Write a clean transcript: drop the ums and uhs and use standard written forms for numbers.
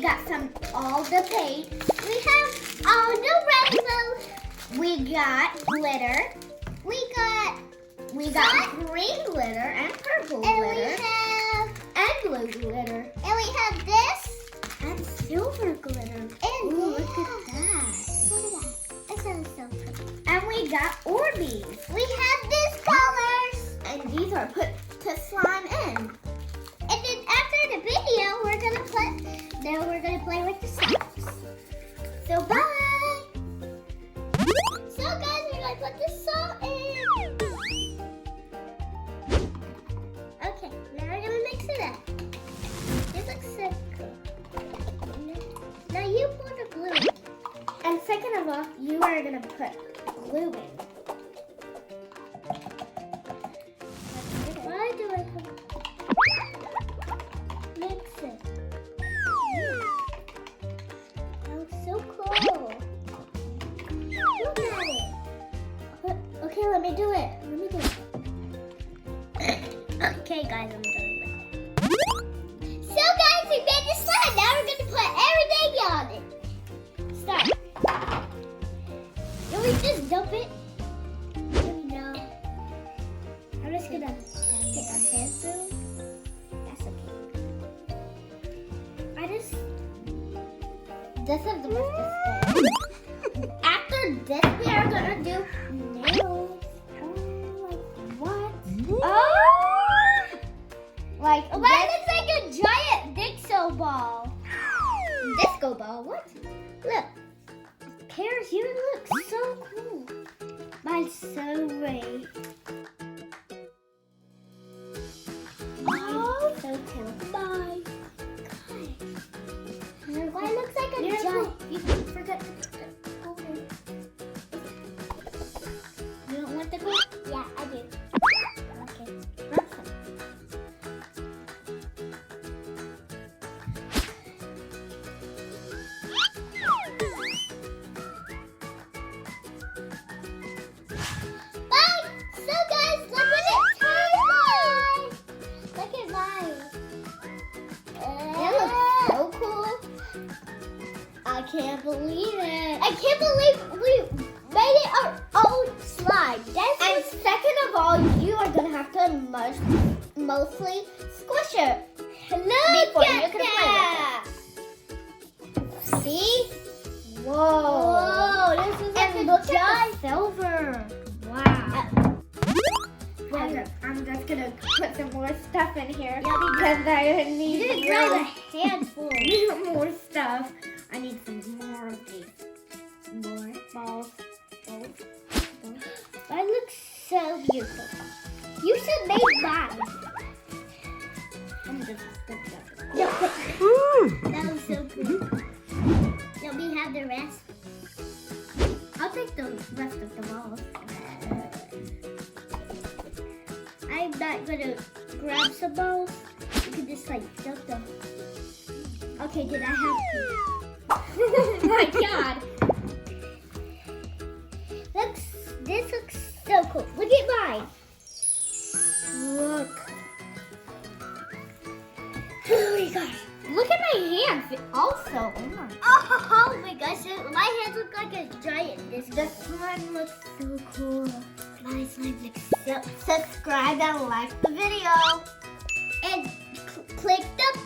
got all the paint. We have all the rainbows. We got glitter. We got green glitter and purple glitter. And blue glitter. And we have this. And silver glitter. And look at that. Look at that. That sounds so pretty. And we got Orbeez. We have these colors. And these are put to slime in. And then after the video, we're gonna play with the slimes. So bye. So guys, we're gonna put the salt in. Okay, now we're gonna mix it up. This looks so cool. Now you pour the glue in. And second of all, you are gonna put glue in. Why do I put mix it? That looks so cool. Look at it. Okay, let me do it. Okay, guys, I'm doing it. So, guys, we made the slime. Now we're gonna put everything on it. Start. Can we just dump it? No. I'm just gonna get a handful. That's okay. This is the most disgusting. After this, we are gonna do nails. Like what? Oh! Like that looks like a giant disco ball. Disco ball? What? Look. Pears, you look so cool. Mine's so great. Oh, so cool. Bye. Why it looks like a giant? You forgot to put the glue in. You don't want the glue? Yeah, I do. Okay. That's it. Bye! So guys, look at it tastes like. Look at mine. It looks so cool. I can't believe it. I can't believe we made it our own slime. And second of all, you are going to have to mostly squish it. Before you can play with it. See? Whoa. This is like a giant silver. Wow. I'm just going to put some more stuff in here. Yeah, because I need You didn't grab a handful. more stuff. I need some more of these. More balls. That looks so beautiful. You should make mine. I'm just gonna That was so cool. Let me have the rest. I'll take the rest of the balls. I'm not gonna grab some balls. You can just like dump them. Okay, did I have to? My God. This looks so cool. Look at mine. Look. Oh my gosh. Look at my hands also. Oh my gosh. My hands look like a giant. The slime looks so cool. My slime looks so. Subscribe and like the video. And click the